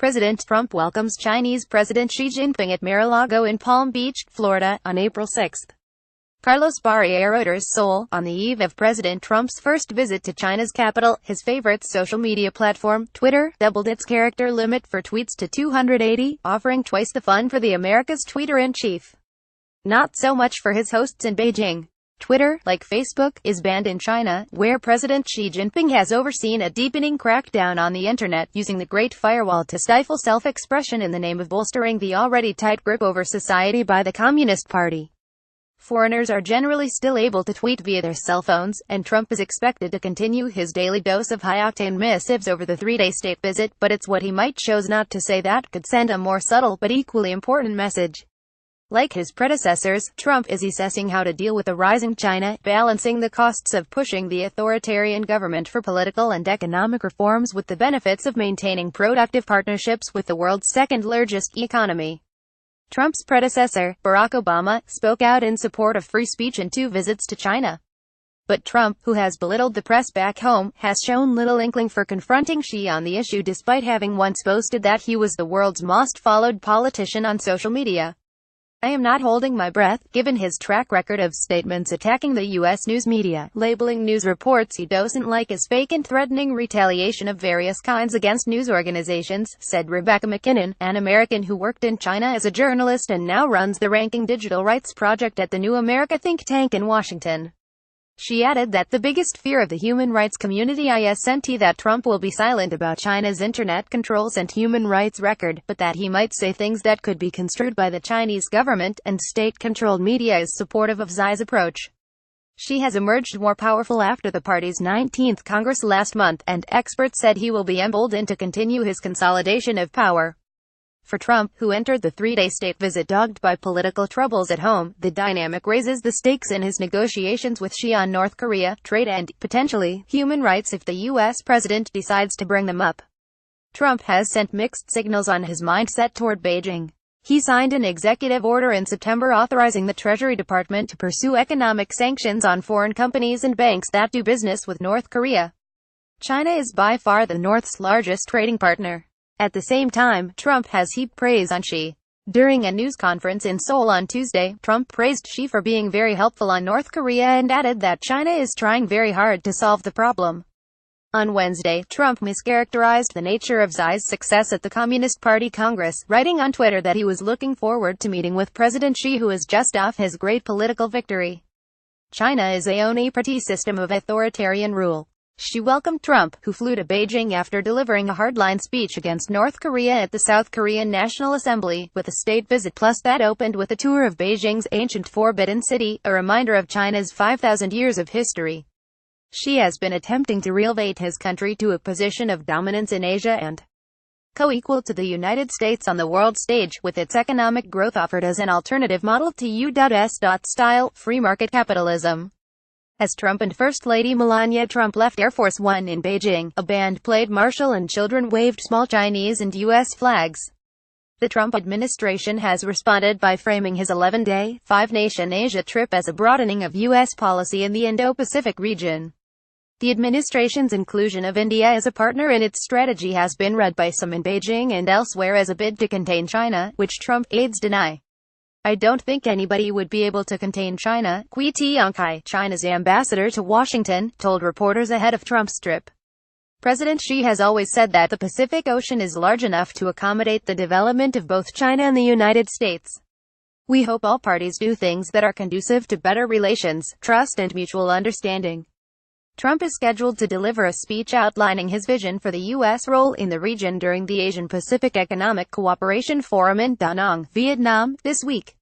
President Trump welcomes Chinese President Xi Jinping at Mar-a-Lago in Palm Beach, Florida, on April 6. Carlos Barrier, Reuters, Seoul. On the eve of President Trump's first visit to China's capital, his favorite social media platform, Twitter, doubled its character limit for tweets to 280, offering twice the fun for the America's tweeter-in-chief. Not so much for his hosts in Beijing. Twitter, like Facebook, is banned in China, where President Xi Jinping has overseen a deepening crackdown on the internet, using the Great Firewall to stifle self-expression in the name of bolstering the already tight grip over society by the Communist Party. Foreigners are generally still able to tweet via their cell phones, and Trump is expected to continue his daily dose of high-octane missives over the three-day state visit, but it's what he might choose not to say that could send a more subtle but equally important message. Like his predecessors, Trump is assessing how to deal with a rising China, balancing the costs of pushing the authoritarian government for political and economic reforms with the benefits of maintaining productive partnerships with the world's second-largest economy. Trump's predecessor, Barack Obama, spoke out in support of free speech in 2 visits to China. But Trump, who has belittled the press back home, has shown little inkling for confronting Xi on the issue despite having once boasted that he was the world's most followed politician on social media. I am not holding my breath, given his track record of statements attacking the U.S. news media, labeling news reports he doesn't like as fake and threatening retaliation of various kinds against news organizations, said Rebecca McKinnon, an American who worked in China as a journalist and now runs the Ranking Digital Rights Project at the New America think tank in Washington. She added that the biggest fear of the human rights community isn't that Trump will be silent about China's internet controls and human rights record, but that he might say things that could be construed by the Chinese government and state-controlled media as supportive of Xi's approach. Xi has emerged more powerful after the party's 19th Congress last month, and experts said he will be emboldened to continue his consolidation of power. For Trump, who entered the 3-day state visit dogged by political troubles at home, the dynamic raises the stakes in his negotiations with Xi on North Korea, trade and, potentially, human rights if the U.S. president decides to bring them up. Trump has sent mixed signals on his mindset toward Beijing. He signed an executive order in September authorizing the Treasury Department to pursue economic sanctions on foreign companies and banks that do business with North Korea. China is by far the North's largest trading partner. At the same time, Trump has heaped praise on Xi. During a news conference in Seoul on Tuesday, Trump praised Xi for being very helpful on North Korea and added that China is trying very hard to solve the problem. On Wednesday, Trump mischaracterized the nature of Xi's success at the Communist Party Congress, writing on Twitter that he was looking forward to meeting with President Xi, who is just off his great political victory. China is a one-party system of authoritarian rule. Xi welcomed Trump, who flew to Beijing after delivering a hardline speech against North Korea at the South Korean National Assembly, with a state visit plus that opened with a tour of Beijing's ancient Forbidden City, a reminder of China's 5,000 years of history. Xi has been attempting to elevate his country to a position of dominance in Asia and co-equal to the United States on the world stage, with its economic growth offered as an alternative model to U.S.-style free market capitalism. As Trump and First Lady Melania Trump left Air Force One in Beijing, a band played martial and children waved small Chinese and U.S. flags. The Trump administration has responded by framing his 11-day, 5-nation Asia trip as a broadening of U.S. policy in the Indo-Pacific region. The administration's inclusion of India as a partner in its strategy has been read by some in Beijing and elsewhere as a bid to contain China, which Trump aides deny. I don't think anybody would be able to contain China, Kui Tiankai, China's ambassador to Washington, told reporters ahead of Trump's trip. President Xi has always said that the Pacific Ocean is large enough to accommodate the development of both China and the United States. We hope all parties do things that are conducive to better relations, trust and mutual understanding. Trump is scheduled to deliver a speech outlining his vision for the U.S. role in the region during the Asian-Pacific Economic Cooperation Forum in Da Nang, Vietnam, this week.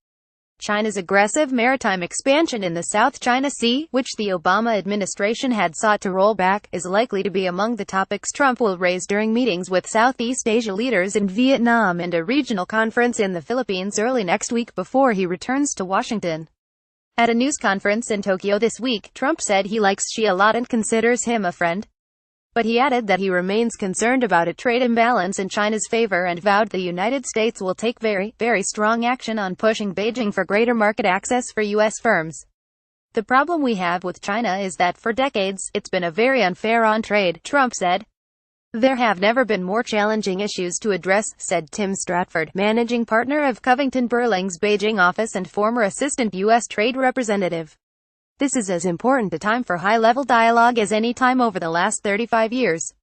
China's aggressive maritime expansion in the South China Sea, which the Obama administration had sought to roll back, is likely to be among the topics Trump will raise during meetings with Southeast Asia leaders in Vietnam and a regional conference in the Philippines early next week before he returns to Washington. At a news conference in Tokyo this week, Trump said he likes Xi a lot and considers him a friend. But he added that he remains concerned about a trade imbalance in China's favor and vowed the United States will take very, very strong action on pushing Beijing for greater market access for U.S. firms. The problem we have with China is that for decades, it's been a very unfair on trade, Trump said. There have never been more challenging issues to address, said Tim Stratford, managing partner of Covington Burling's Beijing office and former assistant U.S. trade representative. This is as important a time for high-level dialogue as any time over the last 35 years.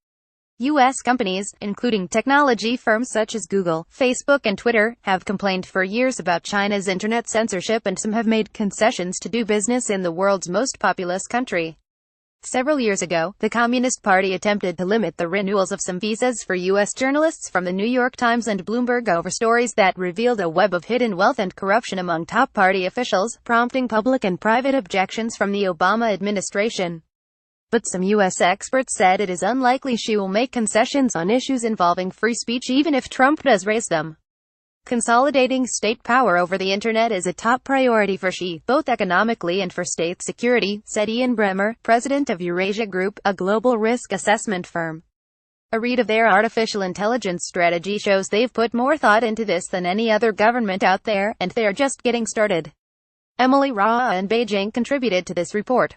U.S. companies, including technology firms such as Google, Facebook and Twitter, have complained for years about China's internet censorship, and some have made concessions to do business in the world's most populous country. Several years ago, the Communist Party attempted to limit the renewals of some visas for U.S. journalists from the New York Times and Bloomberg over stories that revealed a web of hidden wealth and corruption among top party officials, prompting public and private objections from the Obama administration. But some U.S. experts said it is unlikely she will make concessions on issues involving free speech even if Trump does raise them. Consolidating state power over the internet is a top priority for Xi, both economically and for state security, said Ian Bremmer, president of Eurasia Group, a global risk assessment firm. A read of their artificial intelligence strategy shows they've put more thought into this than any other government out there, and they're just getting started. Emily Ra in Beijing contributed to this report.